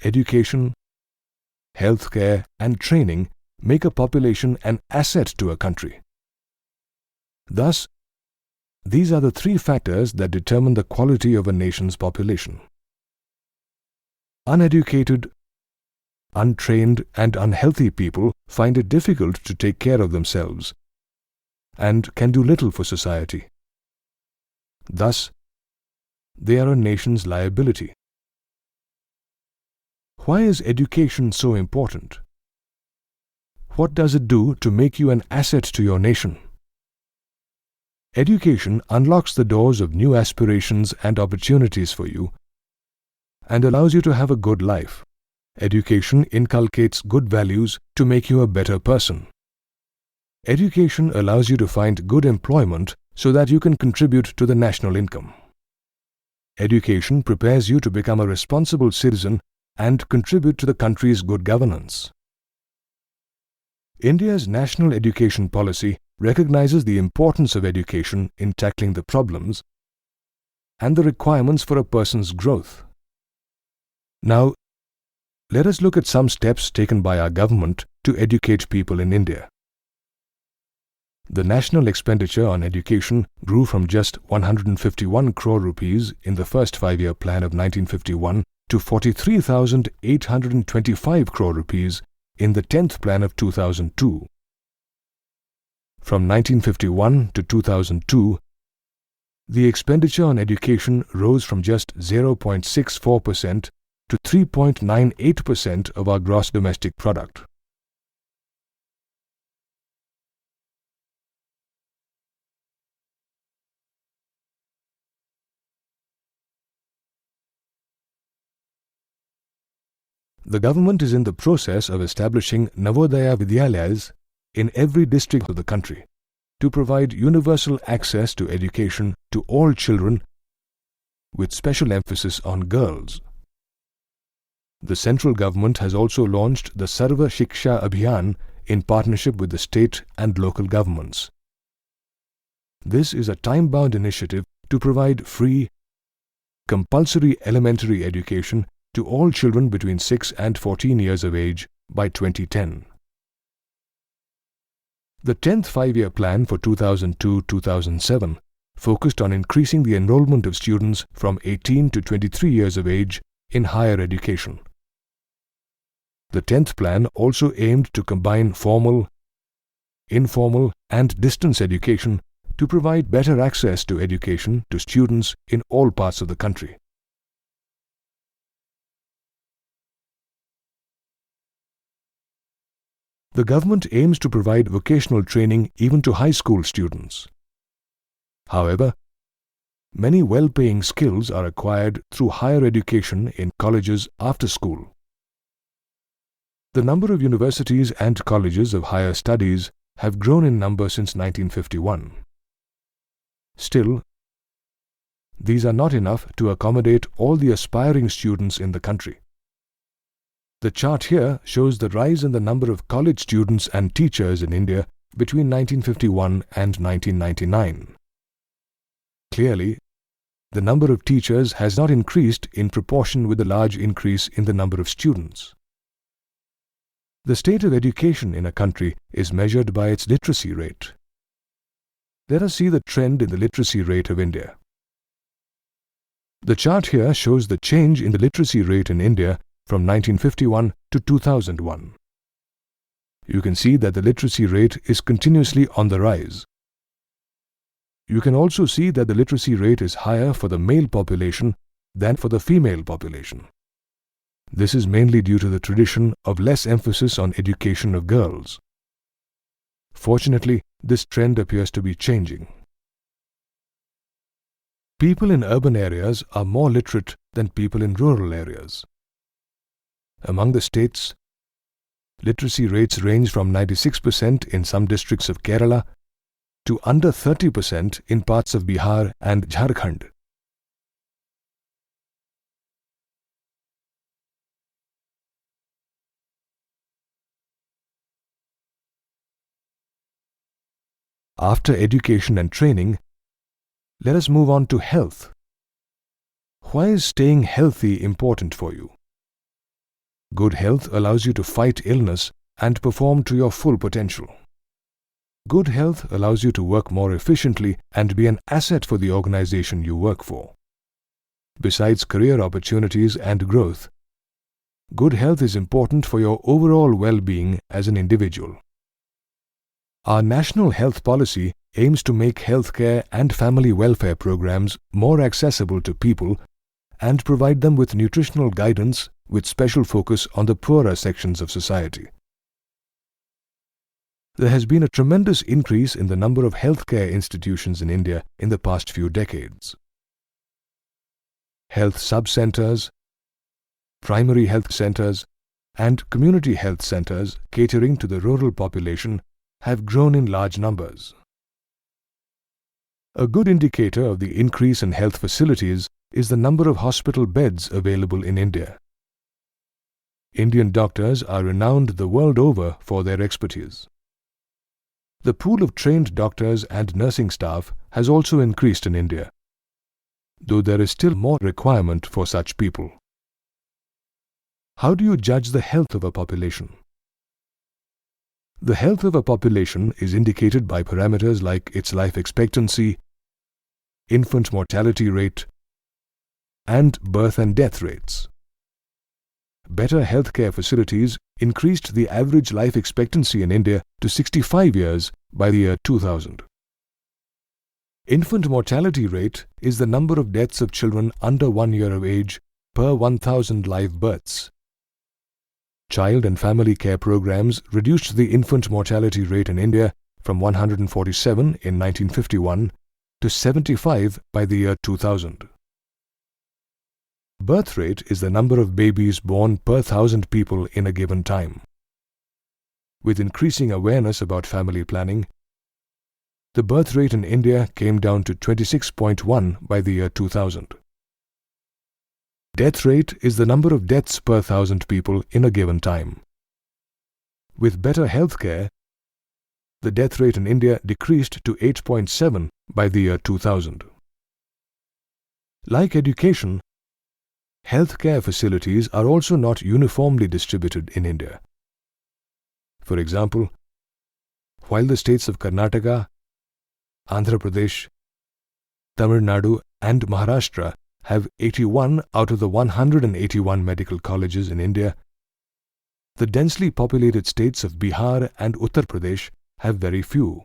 education, healthcare, and training make a population an asset to a country. Thus, these are the three factors that determine the quality of a nation's population. Uneducated, untrained, and unhealthy people find it difficult to take care of themselves and can do little for society. Thus, they are a nation's liability. Why is education so important? What does it do to make you an asset to your nation? Education unlocks the doors of new aspirations and opportunities for you and allows you to have a good life. Education inculcates good values to make you a better person. Education allows you to find good employment so that you can contribute to the national income. Education prepares you to become a responsible citizen and contribute to the country's good governance. India's national education policy recognizes the importance of education in tackling the problems and the requirements for a person's growth. Now, let us look at some steps taken by our government to educate people in India. The national expenditure on education grew from just 151 crore rupees in the first five-year plan of 1951 to 43,825 crore rupees in the 10th plan of 2002. From 1951 to 2002, the expenditure on education rose from just 0.64% to 3.98% of our gross domestic product. The government is in the process of establishing Navodaya Vidyalayas in every district of the country to provide universal access to education to all children with special emphasis on girls. The central government has also launched the Sarva Shiksha Abhiyan in partnership with the state and local governments. This is a time-bound initiative to provide free, compulsory elementary education to all children between 6 and 14 years of age by 2010. The 10th five-year plan for 2002-2007 focused on increasing the enrollment of students from 18 to 23 years of age in higher education. The 10th plan also aimed to combine formal, informal, and distance education to provide better access to education to students in all parts of the country. The government aims to provide vocational training even to high school students. However, many well-paying skills are acquired through higher education in colleges after school. The number of universities and colleges of higher studies have grown in number since 1951. Still, these are not enough to accommodate all the aspiring students in the country. The chart here shows the rise in the number of college students and teachers in India between 1951 and 1999. Clearly, the number of teachers has not increased in proportion with the large increase in the number of students. The state of education in a country is measured by its literacy rate. Let us see the trend in the literacy rate of India. The chart here shows the change in the literacy rate in India from 1951 to 2001. You can see that the literacy rate is continuously on the rise. You can also see that the literacy rate is higher for the male population than for the female population. This is mainly due to the tradition of less emphasis on education of girls. Fortunately, this trend appears to be changing. People in urban areas are more literate than people in rural areas. Among the states, literacy rates range from 96% in some districts of Kerala to under 30% in parts of Bihar and Jharkhand. After education and training, let us move on to health. Why is staying healthy important for you? Good health allows you to fight illness and perform to your full potential. Good health allows you to work more efficiently and be an asset for the organization you work for. Besides career opportunities and growth, good health is important for your overall well-being as an individual. Our National Health Policy aims to make healthcare and family welfare programs more accessible to people and provide them with nutritional guidance with special focus on the poorer sections of society. There has been a tremendous increase in the number of healthcare institutions in India in the past few decades. Health sub-centers, primary health centers, and community health centers catering to the rural population have grown in large numbers. A good indicator of the increase in health facilities is the number of hospital beds available in India. Indian doctors are renowned the world over for their expertise. The pool of trained doctors and nursing staff has also increased in India, though there is still more requirement for such people. How do you judge the health of a population? The health of a population is indicated by parameters like its life expectancy, infant mortality rate, and birth and death rates. Better healthcare facilities increased the average life expectancy in India to 65 years by the year 2000. Infant mortality rate is the number of deaths of children under 1 year of age per 1,000 live births. Child and family care programs reduced the infant mortality rate in India from 147 in 1951 to 75 by the year 2000. Birth rate is the number of babies born per 1,000 people in a given time. With increasing awareness about family planning, the birth rate in India came down to 26.1 by the year 2000. Death rate is the number of deaths per 1,000 people in a given time. With better healthcare, the death rate in India decreased to 8.7 by the year 2000. Like education, healthcare facilities are also not uniformly distributed in India. For example, while the states of Karnataka, Andhra Pradesh, Tamil Nadu and Maharashtra have 81 out of the 181 medical colleges in India, the densely populated states of Bihar and Uttar Pradesh have very few.